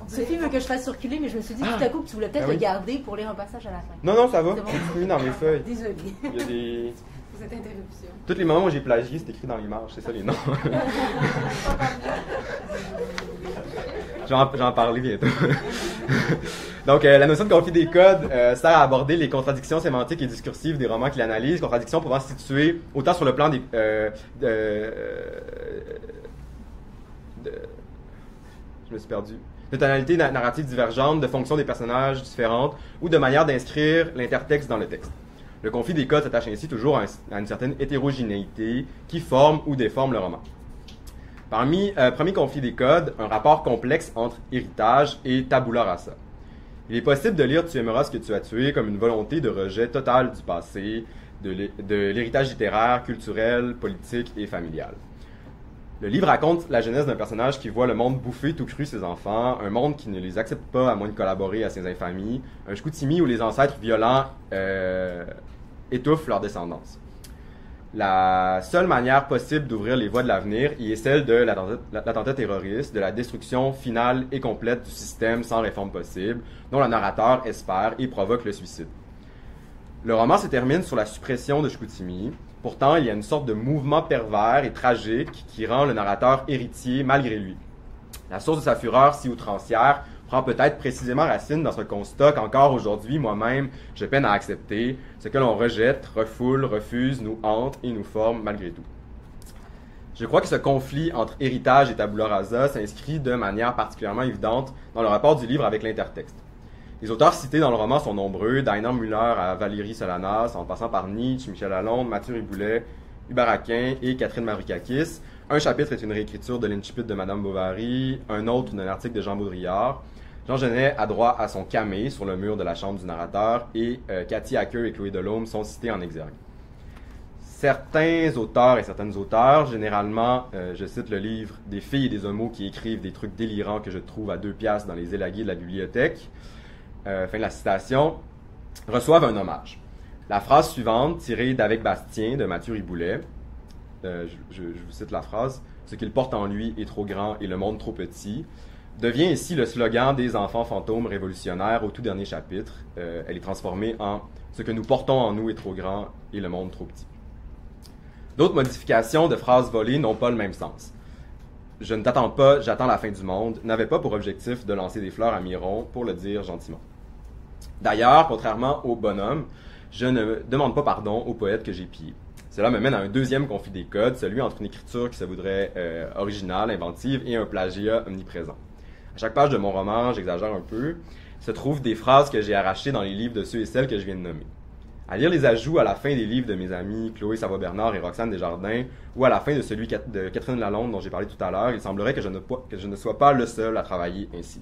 Sophie veut que je fasse circuler, mais je me suis dit tout à coup que tu voulais peut-être le garder pour lire un passage à la fin. Non, ça va. C'est bon. J'ai mis dans mes feuilles. Désolée. Il y a des... Cette interruption. Tous les moments où j'ai plagié, c'est écrit dans les marges, c'est ça les noms. Je vais en parler bientôt. Donc, la notion de conflit des codes sert à aborder les contradictions sémantiques et discursives des romans qu'il analyse, contradictions pouvant se situer autant sur le plan des... je me suis perdu. De tonalités narratives divergentes, de fonctions des personnages différentes, ou de manière d'inscrire l'intertexte dans le texte. Le conflit des codes s'attache ainsi toujours à une certaine hétérogénéité qui forme ou déforme le roman. Parmi premier conflit des codes, un rapport complexe entre héritage et tabula rasa. Il est possible de lire Tu aimeras ce que tu as tué comme une volonté de rejet total du passé, de l'héritage littéraire, culturel, politique et familial. Le livre raconte la jeunesse d'un personnage qui voit le monde bouffer tout cru ses enfants, un monde qui ne les accepte pas à moins de collaborer à ses infamies, un Chicoutimi où les ancêtres violents étouffent leur descendance. La seule manière possible d'ouvrir les voies de l'avenir y est celle de l'attentat terroriste, de la destruction finale et complète du système sans réforme possible, dont le narrateur espère et provoque le suicide. Le roman se termine sur la suppression de Chicoutimi. Pourtant, il y a une sorte de mouvement pervers et tragique qui rend le narrateur héritier malgré lui. La source de sa fureur si outrancière prend peut-être précisément racine dans ce constat qu'encore aujourd'hui, moi-même, je peine à accepter. Ce que l'on rejette, refoule, refuse, nous hante et nous forme malgré tout. Je crois que ce conflit entre héritage et tabula rasa s'inscrit de manière particulièrement évidente dans le rapport du livre avec l'intertexte. Les auteurs cités dans le roman sont nombreux, d'Einar Müller à Valérie Solanas, en passant par Nietzsche, Michel Lalonde, Mathieu Riboulet, Hubert Aquin et Catherine Mavrikakis. Un chapitre est une réécriture de l'Incipit de Madame Bovary, un autre d'un article de Jean Baudrillard. Jean Genet a droit à son camé sur le mur de la chambre du narrateur et Cathy Hacker et Chloé Delhomme sont cités en exergue. Certains auteurs et certaines auteurs, généralement, je cite le livre « Des filles et des homos qui écrivent des trucs délirants que je trouve à 2 piastres dans les élaguiers de la bibliothèque », fin de la citation, reçoivent un hommage. La phrase suivante, tirée d'Avec Bastien de Mathieu Riboulet, je vous cite la phrase, « Ce qu'il porte en lui est trop grand et le monde trop petit », devient ici le slogan des enfants fantômes révolutionnaires au tout dernier chapitre. Elle est transformée en « Ce que nous portons en nous est trop grand et le monde trop petit ». D'autres modifications de phrases volées n'ont pas le même sens. « Je ne t'attends pas, j'attends la fin du monde » n'avait pas pour objectif de lancer des fleurs à Miron, pour le dire gentiment. D'ailleurs, contrairement au bonhomme, je ne demande pas pardon au poète que j'ai pillé. Cela me mène à un deuxième conflit des codes, celui entre une écriture qui se voudrait originale, inventive, et un plagiat omniprésent. À chaque page de mon roman, j'exagère un peu, se trouvent des phrases que j'ai arrachées dans les livres de ceux et celles que je viens de nommer. À lire les ajouts à la fin des livres de mes amis Chloé Savoie-Bernard et Roxane Desjardins, ou à la fin de celui de Catherine Lalonde dont j'ai parlé tout à l'heure, il semblerait que je ne sois pas le seul à travailler ainsi.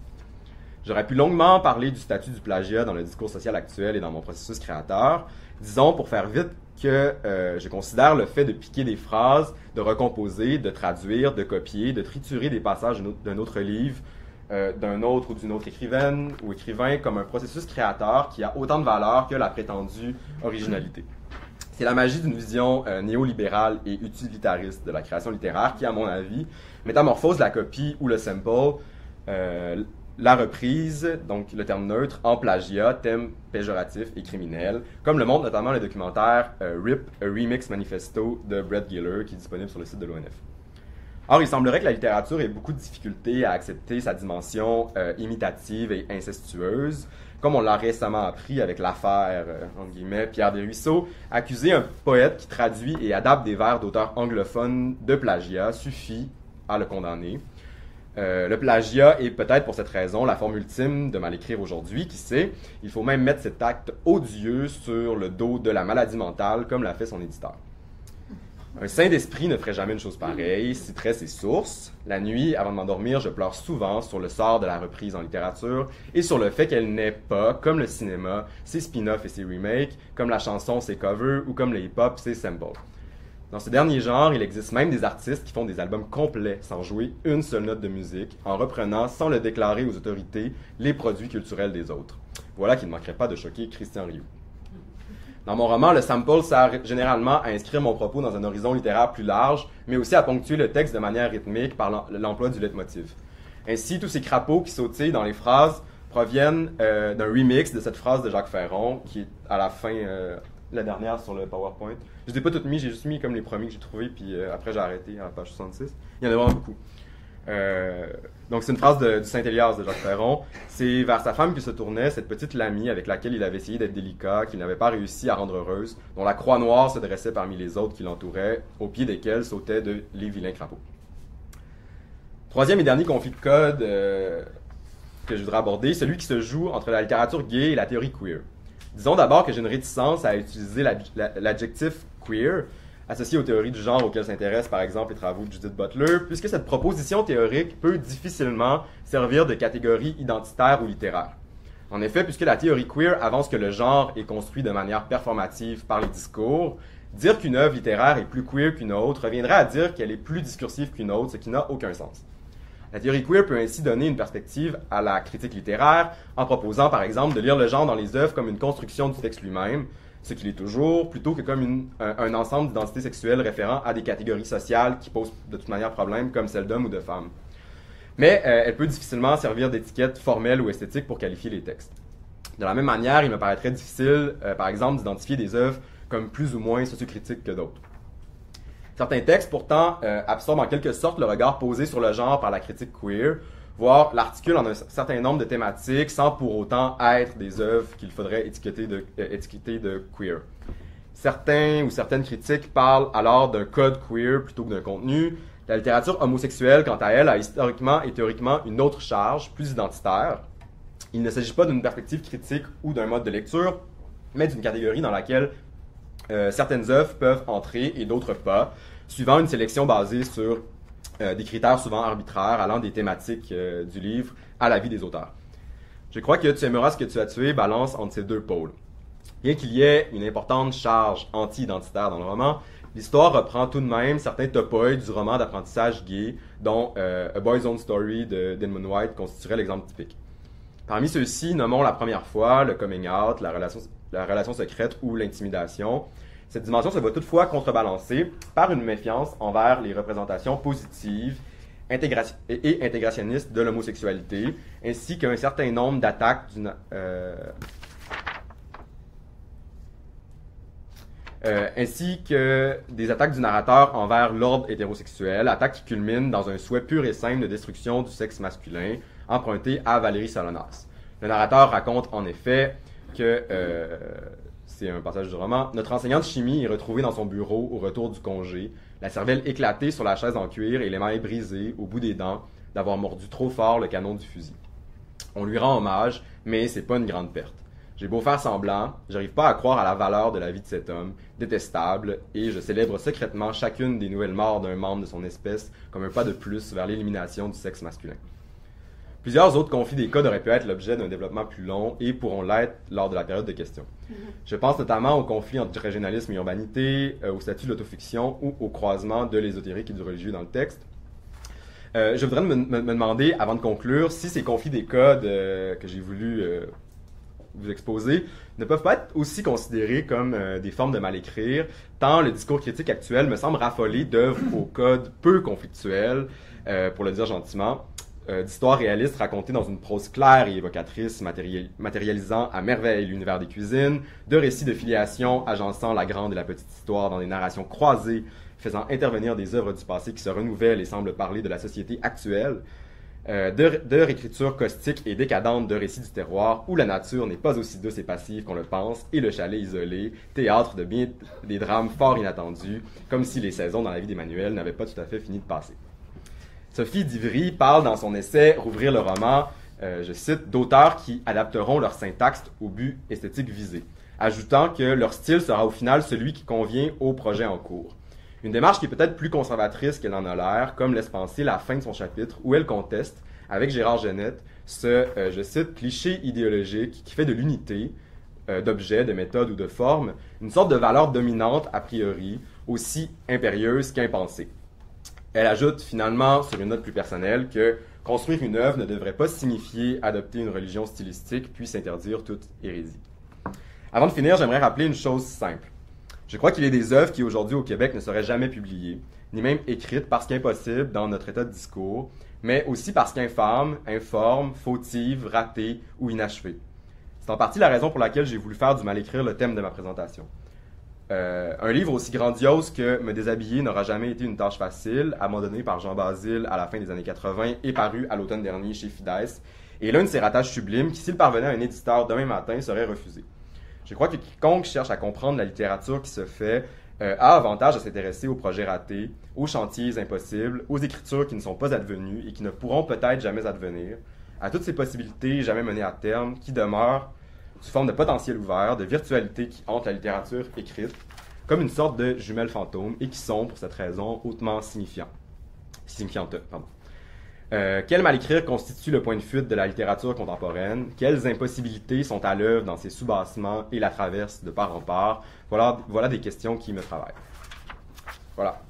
J'aurais pu longuement parler du statut du plagiat dans le discours social actuel et dans mon processus créateur. Disons, pour faire vite, que je considère le fait de piquer des phrases, de recomposer, de traduire, de copier, de triturer des passages d'un autre livre, d'un autre ou d'une autre écrivaine ou écrivain comme un processus créateur qui a autant de valeur que la prétendue originalité. C'est la magie d'une vision néolibérale et utilitariste de la création littéraire qui, à mon avis, métamorphose la copie ou le sample, la reprise, donc le terme neutre, en plagiat, thème péjoratif et criminel, comme le montre notamment le documentaire RIP, A Remix Manifesto de Brett Giller, qui est disponible sur le site de l'ONF. Or, il semblerait que la littérature ait beaucoup de difficultés à accepter sa dimension imitative et incestueuse, comme on l'a récemment appris avec l'affaire, entre guillemets, Pierre Desruisseaux. Accuser un poète qui traduit et adapte des vers d'auteurs anglophones de plagiat suffit à le condamner. Le plagiat est peut-être pour cette raison la forme ultime de mal écrire aujourd'hui, qui sait, il faut même mettre cet acte odieux sur le dos de la maladie mentale, comme l'a fait son éditeur. Un saint d'esprit ne ferait jamais une chose pareille, citerait ses sources. La nuit, avant de m'endormir, je pleure souvent sur le sort de la reprise en littérature et sur le fait qu'elle n'ait pas, comme le cinéma, ses spin-offs et ses remakes, comme la chanson, ses covers ou comme le hip-hop, ses samples. Dans ce dernier genre, il existe même des artistes qui font des albums complets sans jouer une seule note de musique, en reprenant, sans le déclarer aux autorités, les produits culturels des autres. Voilà qui ne manquerait pas de choquer Christian Rioux. Dans mon roman, le sample sert généralement à inscrire mon propos dans un horizon littéraire plus large, mais aussi à ponctuer le texte de manière rythmique par l'emploi du leitmotiv. Ainsi, tous ces crapauds qui sautillent dans les phrases proviennent d'un remix de cette phrase de Jacques Ferron, qui est à la fin, la dernière sur le PowerPoint. Je ne les ai pas toutes mis, j'ai juste mis comme les premiers que j'ai trouvés, puis après j'ai arrêté à la page 66. Il y en a vraiment beaucoup. Donc c'est une phrase du Saint-Élias de Jacques Ferron. C'est vers sa femme qu'il se tournait, cette petite Lamie avec laquelle il avait essayé d'être délicat, qu'il n'avait pas réussi à rendre heureuse, dont la croix noire se dressait parmi les autres qui l'entouraient, au pied desquels sautaient les vilains crapauds. Troisième et dernier conflit de code que je voudrais aborder, celui qui se joue entre la littérature gay et la théorie queer. Disons d'abord que j'ai une réticence à utiliser l'adjectif queer, associé aux théories du genre auxquelles s'intéressent par exemple les travaux de Judith Butler, puisque cette proposition théorique peut difficilement servir de catégorie identitaire ou littéraire. En effet, puisque la théorie queer avance que le genre est construit de manière performative par les discours, dire qu'une œuvre littéraire est plus queer qu'une autre reviendrait à dire qu'elle est plus discursive qu'une autre, ce qui n'a aucun sens. La théorie queer peut ainsi donner une perspective à la critique littéraire en proposant par exemple de lire le genre dans les œuvres comme une construction du texte lui-même, ce qu'il est toujours, plutôt que comme un ensemble d'identités sexuelles référant à des catégories sociales qui posent de toute manière problème, comme celle d'hommes ou de femmes. Mais elle peut difficilement servir d'étiquette formelle ou esthétique pour qualifier les textes. De la même manière, il me paraîtrait difficile, par exemple, d'identifier des œuvres comme plus ou moins sociocritiques que d'autres. Certains textes, pourtant, absorbent en quelque sorte le regard posé sur le genre par la critique queer, voire l'articulent en un certain nombre de thématiques sans pour autant être des œuvres qu'il faudrait étiqueter de queer. Certains ou certaines critiques parlent alors d'un code queer plutôt que d'un contenu. La littérature homosexuelle, quant à elle, a historiquement et théoriquement une autre charge, plus identitaire. Il ne s'agit pas d'une perspective critique ou d'un mode de lecture, mais d'une catégorie dans laquelle certaines œuvres peuvent entrer et d'autres pas, suivant une sélection basée sur des critères souvent arbitraires allant des thématiques du livre à la vie des auteurs. Je crois que Tu aimeras ce que tu as tué balance entre ces deux pôles. Bien qu'il y ait une importante charge anti-identitaire dans le roman, l'histoire reprend tout de même certains topoïdes du roman d'apprentissage gay, dont A Boy's Own Story de Denman White constituerait l'exemple typique. Parmi ceux-ci, nommons la première fois, le coming out, la relation secrète ou l'intimidation. Cette dimension se voit toutefois contrebalancée par une méfiance envers les représentations positives et intégrationnistes de l'homosexualité, ainsi qu'un certain nombre d'attaques ainsi que des attaques du narrateur envers l'ordre hétérosexuel, attaques qui culminent dans un souhait pur et simple de destruction du sexe masculin, emprunté à Valérie Solonas. Le narrateur raconte en effet que, c'est un passage du roman, notre enseignant de chimie est retrouvé dans son bureau au retour du congé, la cervelle éclatée sur la chaise en cuir et l'émail brisé au bout des dents d'avoir mordu trop fort le canon du fusil. On lui rend hommage, mais c'est pas une grande perte. J'ai beau faire semblant, j'arrive pas à croire à la valeur de la vie de cet homme, détestable, et je célèbre secrètement chacune des nouvelles morts d'un membre de son espèce comme un pas de plus vers l'élimination du sexe masculin. Plusieurs autres conflits des codes auraient pu être l'objet d'un développement plus long et pourront l'être lors de la période de questions. Je pense notamment au conflit entre régionalisme et urbanité, au statut de l'autofiction ou au croisement de l'ésotérique et du religieux dans le texte. Je voudrais me demander, avant de conclure, si ces conflits des codes que j'ai voulu vous exposer ne peuvent pas être aussi considérés comme des formes de mal-écrire, tant le discours critique actuel me semble raffolé d'œuvres aux codes peu conflictuels, pour le dire gentiment, d'histoires réalistes racontées dans une prose claire et évocatrice, matérialisant à merveille l'univers des cuisines, de récits de filiation agençant la grande et la petite histoire dans des narrations croisées, faisant intervenir des œuvres du passé qui se renouvellent et semblent parler de la société actuelle, de réécriture caustique et décadente de récits du terroir où la nature n'est pas aussi douce et passive qu'on le pense, et le chalet isolé, théâtre de bien des drames fort inattendus, comme si les saisons dans la vie d'Emmanuel n'avaient pas tout à fait fini de passer. Sophie Divry parle dans son essai « Rouvrir le roman », je cite, d'auteurs qui adapteront leur syntaxe au but esthétique visé, ajoutant que leur style sera au final celui qui convient au projet en cours. Une démarche qui est peut-être plus conservatrice qu'elle en a l'air, comme laisse penser la fin de son chapitre, où elle conteste, avec Gérard Genette, ce, je cite, cliché idéologique qui fait de l'unité, d'objet, de méthode ou de forme, une sorte de valeur dominante a priori, aussi impérieuse qu'impensée. Elle ajoute finalement, sur une note plus personnelle, que construire une œuvre ne devrait pas signifier adopter une religion stylistique puis s'interdire toute hérésie. Avant de finir, j'aimerais rappeler une chose simple. Je crois qu'il y a des œuvres qui aujourd'hui au Québec ne seraient jamais publiées, ni même écrites parce qu'impossibles dans notre état de discours, mais aussi parce qu'infâmes, informes, fautives, ratées ou inachevées. C'est en partie la raison pour laquelle j'ai voulu faire du mal-écrire le thème de ma présentation. Un livre aussi grandiose que Me déshabiller n'aura jamais été une tâche facile, abandonné par Jean Basile à la fin des années 80 et paru à l'automne dernier chez Fides, et l'un de ces ratages sublimes qui, s'il parvenait à un éditeur demain matin, serait refusé. Je crois que quiconque cherche à comprendre la littérature qui se fait a avantage à s'intéresser aux projets ratés, aux chantiers impossibles, aux écritures qui ne sont pas advenues et qui ne pourront peut-être jamais advenir, à toutes ces possibilités jamais menées à terme qui demeurent sous forme de potentiel ouvert, de virtualité qui hante la littérature écrite, comme une sorte de jumelles fantômes et qui sont, pour cette raison, hautement signifiantes. Quel mal-écrire constitue le point de fuite de la littérature contemporaine? Quelles impossibilités sont à l'œuvre dans ses soubassements et la traversent de part en part? Voilà des questions qui me travaillent. Voilà.